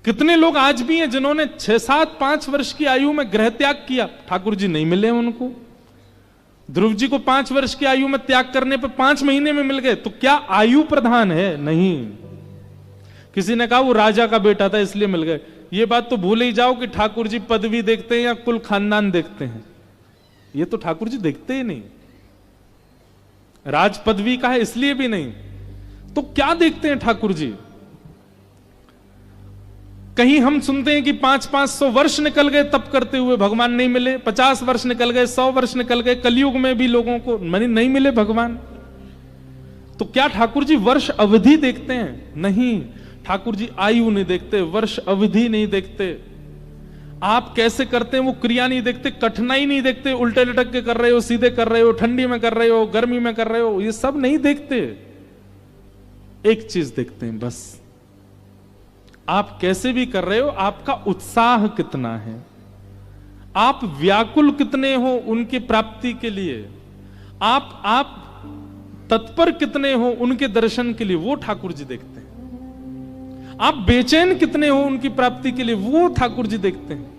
कितने लोग आज भी हैं जिन्होंने 6-7-5 वर्ष की आयु में गृह त्याग किया, ठाकुर जी नहीं मिले उनको। ध्रुव जी को 5 वर्ष की आयु में त्याग करने पर 5 महीने में मिल गए, तो क्या आयु प्रधान है? नहीं। किसी ने कहा वो राजा का बेटा था इसलिए मिल गए। ये बात तो भूल ही जाओ कि ठाकुर जी पदवी देखते हैं या कुल खानदान देखते हैं। ये तो ठाकुर जी देखते ही नहीं। राज पदवी का है इसलिए भी नहीं, तो क्या देखते हैं ठाकुर जी? कहीं हम सुनते हैं कि 500-500 वर्ष निकल गए तप करते हुए भगवान नहीं मिले, 50 वर्ष निकल गए, 100 वर्ष निकल गए, कलयुग में भी लोगों को नहीं मिले भगवान। तो क्या ठाकुर जी वर्ष अवधि देखते हैं? नहीं, ठाकुर जी आयु नहीं देखते, वर्ष अवधि नहीं देखते, आप कैसे करते हैं वो क्रिया नहीं देखते, कठिनाई नहीं देखते, उल्टे लटक के कर रहे हो, सीधे कर रहे हो, ठंडी में कर रहे हो, गर्मी में कर रहे हो, ये सब नहीं देखते। एक चीज देखते हैं बस, आप कैसे भी कर रहे हो, आपका उत्साह कितना है, आप व्याकुल कितने हो उनकी प्राप्ति के लिए, आप तत्पर कितने हो उनके दर्शन के लिए, वो ठाकुर जी देखते हैं। आप बेचैन कितने हो उनकी प्राप्ति के लिए, वो ठाकुर जी देखते हैं।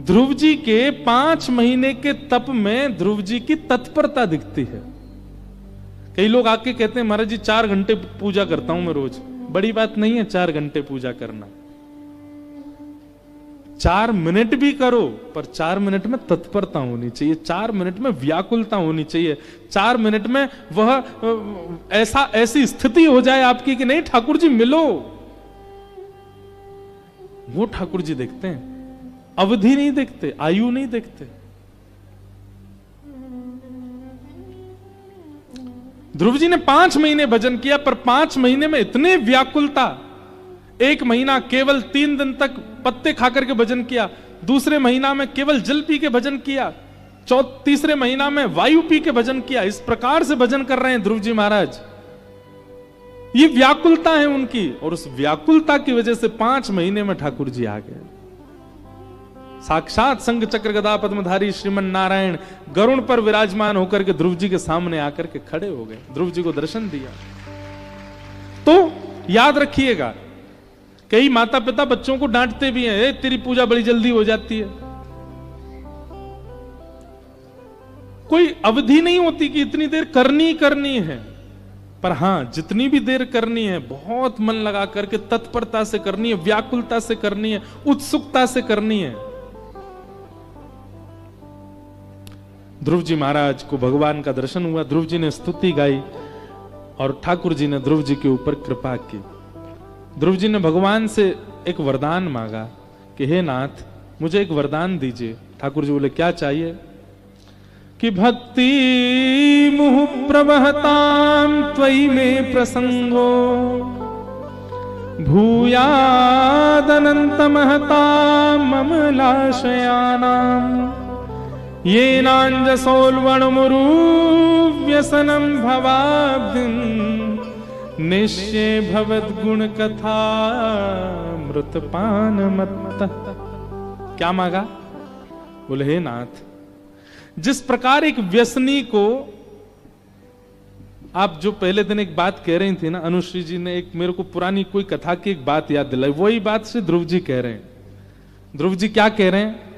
ध्रुव जी के 5 महीने के तप में ध्रुव जी की तत्परता दिखती है। कई लोग आके कहते हैं महाराज जी 4 घंटे पूजा करता हूं मैं रोज। बड़ी बात नहीं है 4 घंटे पूजा करना, 4 मिनट भी करो, पर 4 मिनट में तत्परता होनी चाहिए, 4 मिनट में व्याकुलता होनी चाहिए, 4 मिनट में वह ऐसी स्थिति हो जाए आपकी कि नहीं ठाकुर जी मिलो, वो ठाकुर जी देखते हैं। अवधि नहीं देखते, आयु नहीं देखते। ध्रुव जी ने 5 महीने भजन किया, पर 5 महीने में इतने व्याकुलता, 1 महीना केवल 3 दिन तक पत्ते खाकर के भजन किया, दूसरे महीना में केवल जल पी के भजन किया, तीसरे महीना में वायु पी के भजन किया। इस प्रकार से भजन कर रहे हैं ध्रुव जी महाराज। ये व्याकुलता है उनकी, और उस व्याकुलता की वजह से 5 महीने में ठाकुर जी आ गए। साक्षात संग चक्र गदा पद्मधारी श्रीमन नारायण गरुण पर विराजमान होकर के ध्रुव जी के सामने आकर के खड़े हो गए, ध्रुव जी को दर्शन दिया। तो याद रखिएगा, कई माता पिता बच्चों को डांटते भी हैं, तेरी पूजा बड़ी जल्दी हो जाती है। कोई अवधि नहीं होती कि इतनी देर करनी है, पर हां जितनी भी देर करनी है बहुत मन लगा करके तत्परता से करनी है, व्याकुलता से करनी है, उत्सुकता से करनी है। ध्रुव जी महाराज को भगवान का दर्शन हुआ, ध्रुव जी ने स्तुति गाई और ठाकुर जी ने ध्रुव जी के ऊपर कृपा की। ध्रुव जी ने भगवान से एक वरदान मांगा कि हे नाथ मुझे एक वरदान दीजिए। ठाकुर जी बोले क्या चाहिए? कि भक्ति मुह प्रवहताम त्वयि में प्रसंगो भूयादनंत महताम अमलाशयानाम ये नांजसोल्वणमुरु व्यसनम भवाब्धिम निश्चय भवद गुण कथा मृतपान मत्त। क्या मांगा? बोले हे नाथ, जिस प्रकार एक व्यसनी को, आप जो पहले दिन एक बात कह रही थी ना, अनुश्री जी ने एक मेरे को पुरानी कोई कथा की एक बात याद दिलाई, वही बात से ध्रुव जी कह रहे हैं। ध्रुव जी क्या कह रहे हैं?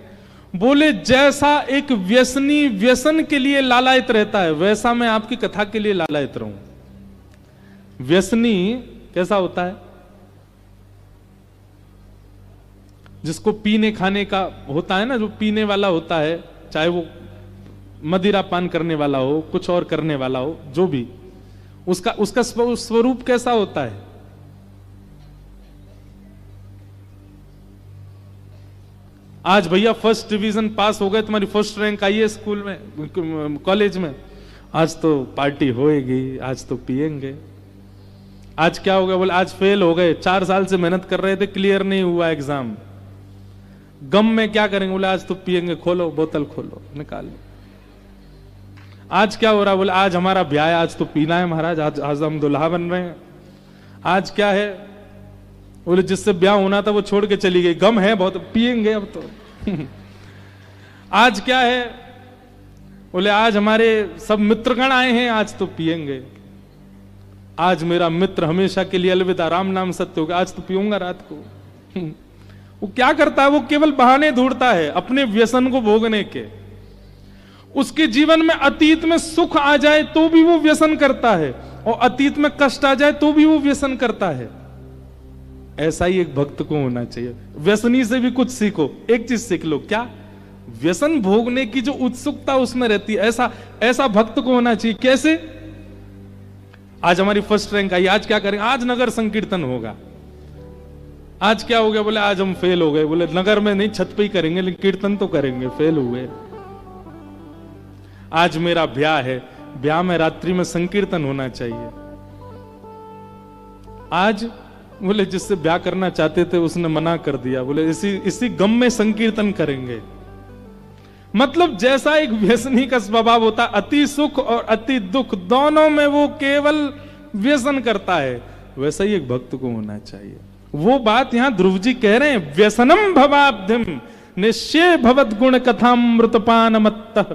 बोले जैसा एक व्यसनी व्यसन के लिए लालायित रहता है, वैसा मैं आपकी कथा के लिए लालायित रहूं। व्यसनी कैसा होता है? जिसको पीने खाने का होता है ना, जो पीने वाला होता है, चाहे वो मदिरा पान करने वाला हो, कुछ और करने वाला हो, जो भी, उसका स्वरूप कैसा होता है? आज भैया फर्स्ट डिवीजन पास हो गए, तुम्हारी फर्स्ट रैंक आई है स्कूल में, कॉलेज में, आज तो पार्टी होएगी, आज तो पिएंगे। आज क्या हो गया? बोले आज फेल हो गए, 4 साल से मेहनत कर रहे थे, क्लियर नहीं हुआ एग्जाम। गम में क्या करेंगे? बोले आज तो पिएंगे, खोलो बोतल, खोलो निकालो। आज क्या हो रहा? बोले आज हमारा ब्याह है, आज तो पीना है महाराज, आज हम दुल्हा बन रहे हैं। आज क्या है? बोले जिससे ब्याह होना था वो छोड़ के चली गई, गम है बहुत, पिएंगे अब तो। आज क्या है? बोले आज हमारे सब मित्रगण आए हैं, आज तो पिएंगे। आज मेरा मित्र हमेशा के लिए अलविदा, राम नाम सत्य हो गया, आज तो पीऊंगा रात को। वो क्या करता है? वो केवल बहाने ढूंढता है अपने व्यसन को भोगने के। उसके जीवन में अतीत में सुख आ जाए तो भी वो व्यसन करता है, और अतीत में कष्ट आ जाए तो भी वो व्यसन करता है। ऐसा ही एक भक्त को होना चाहिए। व्यसनी से भी कुछ सीखो, एक चीज सीख लो, क्या? व्यसन भोगने की जो उत्सुकता उसमें रहती है, ऐसा भक्त को होना चाहिए। कैसे? आज हमारी फर्स्ट रैंक आई, आज क्या करेंगे? आज नगर संकीर्तन होगा। आज क्या हो गया? बोले आज हम फेल हो गए। बोले नगर में नहीं, छत पे ही करेंगे, लेकिन कीर्तन तो करेंगे, फेल हुए। आज मेरा ब्याह है, ब्याह में रात्रि में संकीर्तन होना चाहिए। आज बोले जिससे ब्याह करना चाहते थे उसने मना कर दिया, बोले इसी गम में संकीर्तन करेंगे। मतलब जैसा एक व्यसनी का स्वभाव होता है, अति सुख और अति दुख दोनों में वो केवल व्यसन करता है, वैसा ही एक भक्त को होना चाहिए। वो बात यहां ध्रुव जी कह रहे हैं, व्यसनम भवाब्धिम निश्चय भवद गुण कथामृतपान मत्तः।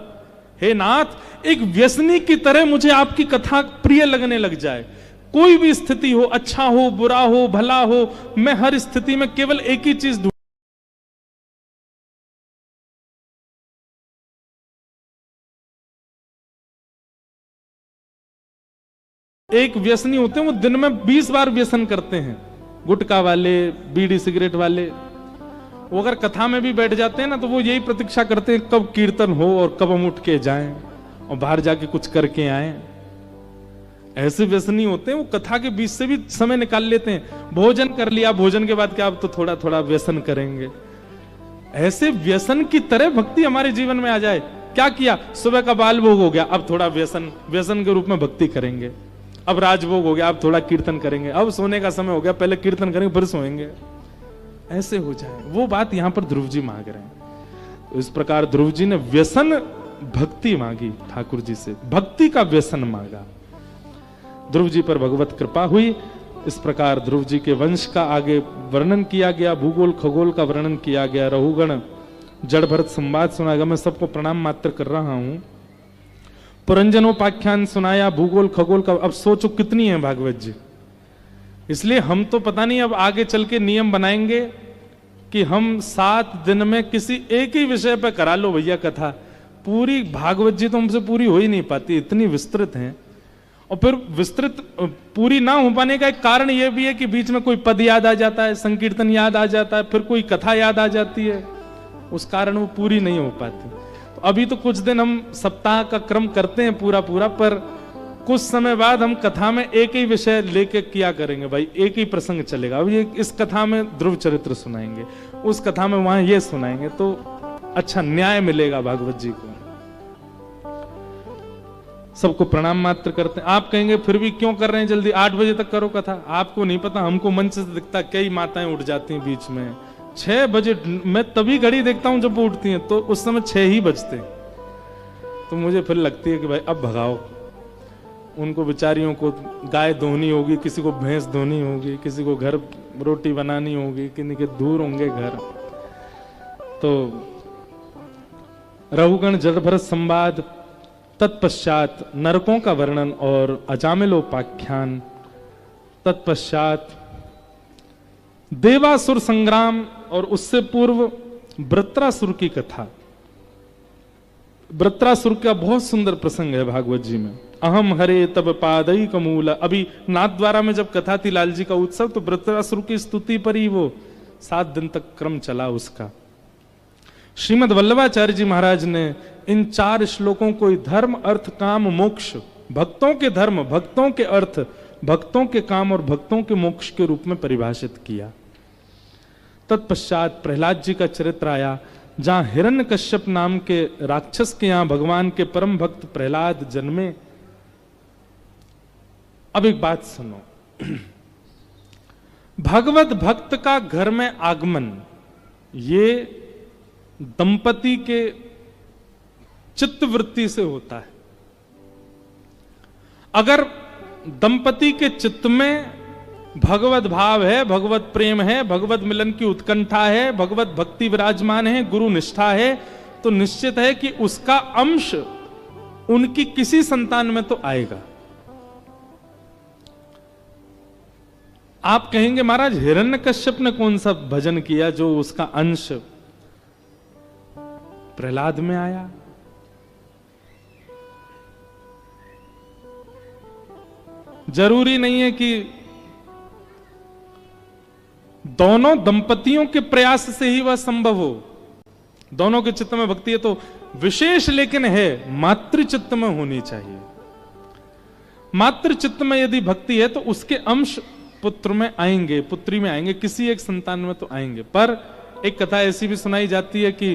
हे नाथ, एक व्यसनी की तरह मुझे आपकी कथा प्रिय लगने लग जाए। कोई भी स्थिति हो, अच्छा हो, बुरा हो, भला हो, मैं हर स्थिति में केवल एक ही चीज ढूंढ। एक व्यसनी होते हैं, वो दिन में 20 बार व्यसन करते हैं। गुटखा वाले, बीड़ी सिगरेट वाले, वो अगर कथा में भी बैठ जाते हैं ना, तो वो यही प्रतीक्षा करते हैं कब कीर्तन हो और कब हम उठ के जाएं और बाहर जाके कुछ करके आएं। ऐसे व्यसनी होते हैं, वो कथा के बीच से भी समय निकाल लेते हैं। भोजन कर लिया, भोजन के बाद क्या अब तो थोड़ा थोड़ा व्यसन करेंगे। ऐसे व्यसन की तरह भक्ति हमारे जीवन में आ जाए। क्या किया? सुबह का बाल भोग हो गया, अब थोड़ा व्यसन के रूप में भक्ति करेंगे। अब राजभोग हो गया, अब थोड़ा कीर्तन करेंगे। अब सोने का समय हो गया, पहले कीर्तन करेंगे फिर सोएंगे। ऐसे हो जाए, वो बात यहां पर ध्रुव जी मांग रहे हैं। तो इस प्रकार ध्रुव जी ने व्यसन भक्ति मांगी ठाकुर जी से, भक्ति का व्यसन मांगा। ध्रुव जी पर भगवत कृपा हुई। इस प्रकार ध्रुव जी के वंश का आगे वर्णन किया गया, भूगोल खगोल का वर्णन किया गया, रहुगण जड़ भरत संवाद सुनाया गया। मैं सबको प्रणाम मात्र कर रहा हूं। पुरंजनोपाख्यान सुनाया, भूगोल खगोल का। अब सोचो कितनी है भागवत जी। इसलिए हम तो पता नहीं अब आगे चल के नियम बनाएंगे कि हम 7 दिन में किसी एक ही विषय पर करा लो भैया कथा। पूरी भागवत जी तो हमसे पूरी हो ही नहीं पाती, इतनी विस्तृत है। और फिर विस्तृत पूरी ना हो पाने का एक कारण यह भी है कि बीच में कोई पद याद आ जाता है, संकीर्तन याद आ जाता है, फिर कोई कथा याद आ जाती है, उस कारण वो पूरी नहीं हो पाती। तो अभी तो कुछ दिन हम सप्ताह का क्रम करते हैं पूरा, पर कुछ समय बाद हम कथा में एक ही विषय लेके किया करेंगे भाई, एक ही प्रसंग चलेगा। अब ये इस कथा में ध्रुव चरित्र सुनाएंगे, उस कथा में वहां ये सुनाएंगे, तो अच्छा न्याय मिलेगा भागवत जी को। सबको प्रणाम मात्र करते हैं। आप कहेंगे फिर भी क्यों कर रहे हैं जल्दी, 8 बजे तक करो कथा। आपको नहीं पता, हमको मंच से दिखता कई माताएं उठ जाती हैं बीच में। 6 बजे मैं तभी घड़ी देखता हूं जब वो उठती हैं, तो उस समय 6 ही बजते हैं। तो मुझे फिर लगती है कि भाई अब भगाओ उनको, बेचारियों को गाय धोनी होगी, किसी को भैंस धोनी होगी, किसी को घर रोटी बनानी होगी, किन्हीं के दूर होंगे घर। तो रहुगण जड़ भरत संवाद, तत्पश्चात नरकों का वर्णन और अजामिलोपाख्यान, तत्पश्चात देवासुर संग्राम और उससे पूर्व वृत्रासुर की कथा। वृत्रासुर का बहुत सुंदर प्रसंग है भागवत जी में। अहम हरे तब पादई कमूल। अभी नाथद्वारा में जब कथा थी लाल जी का उत्सव, तो वृत्रासुर की स्तुति पर ही वो 7 दिन तक क्रम चला उसका। श्रीमद वल्लभाचार्य जी महाराज ने इन 4 श्लोकों को धर्म अर्थ काम मोक्ष, भक्तों के धर्म, भक्तों के अर्थ, भक्तों के काम और भक्तों के मोक्ष के रूप में परिभाषित किया। तत्पश्चात प्रहलाद जी का चरित्र आया, जहां हिरण्यकश्यप नाम के राक्षस के यहां भगवान के परम भक्त प्रहलाद जन्मे। अब एक बात सुनो, भगवत भक्त का घर में आगमन ये दंपति के चित्तवृत्ति से होता है। अगर दंपति के चित्त में भगवत भाव है, भगवत प्रेम है, भगवत मिलन की उत्कंठा है, भगवत भक्ति विराजमान है, गुरु निष्ठा है, तो निश्चित है कि उसका अंश उनकी किसी संतान में तो आएगा। आप कहेंगे महाराज हिरण्यकश्यप ने कौन सा भजन किया जो उसका अंश प्रहलाद में आया? जरूरी नहीं है कि दोनों दंपतियों के प्रयास से ही वह संभव हो। दोनों के चित्त में भक्ति है तो विशेष, लेकिन है मातृ चित्त में होनी चाहिए। मातृ चित्त में यदि भक्ति है तो उसके अंश पुत्र में आएंगे, पुत्री में आएंगे, किसी एक संतान में तो आएंगे। पर एक कथा ऐसी भी सुनाई जाती है कि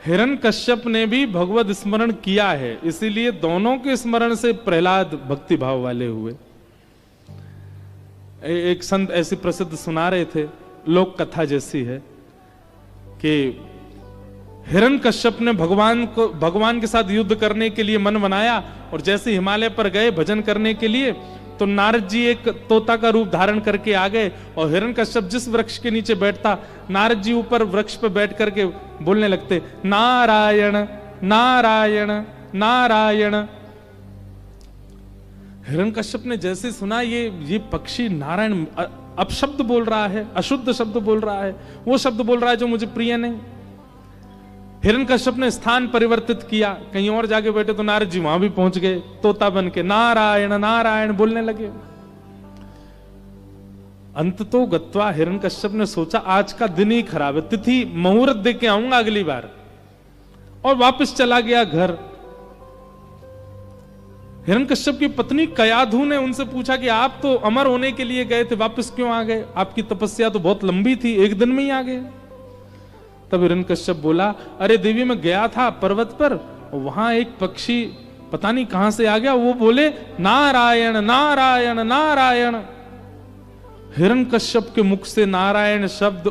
हिरण्यकश्यप ने भी भगवत स्मरण किया है, इसीलिए दोनों के स्मरण से प्रहलाद भक्ति भाव वाले हुए। एक संत ऐसी प्रसिद्ध सुना रहे थे, लोक कथा जैसी है, कि हिरण्यकश्यप ने भगवान के साथ युद्ध करने के लिए मन बनाया, और जैसे हिमालय पर गए भजन करने के लिए तो नारद जी एक तोता का रूप धारण करके आ गए, और हिरण्यकश्यप जिस वृक्ष के नीचे बैठता, नारद जी ऊपर वृक्ष पर बैठ करके बोलने लगते, नारायण नारायण नारायण। हिरण्यकश्यप ने जैसे सुना ये पक्षी नारायण अपशब्द बोल रहा है, अशुद्ध शब्द बोल रहा है, वो शब्द बोल रहा है जो मुझे प्रिय नहीं। हिरण्यकश्यप ने स्थान परिवर्तित किया, कहीं और जाके बैठे तो नारद जी वहां भी पहुंच गए, तोता बन के नारायण नारायण बोलने लगे। अंत तो गत्वा हिरण्यकश्यप ने सोचा आज का दिन ही खराब है, तिथि मुहूर्त दे के आऊंगा अगली बार, और वापस चला गया घर। हिरण्यकश्यप की पत्नी कयाधु ने उनसे पूछा कि आप तो अमर होने के लिए गए थे, वापस क्यों आ गए? आपकी तपस्या तो बहुत लंबी थी, एक दिन में ही आ गए। तब हिरण्यकश्यप बोला, अरे देवी मैं गया था पर्वत पर, वहां एक पक्षी पता नहीं कहां से आ गया, वो बोले नारायण नारायण नारायण। हिरण्यकश्यप के मुख से नारायण शब्द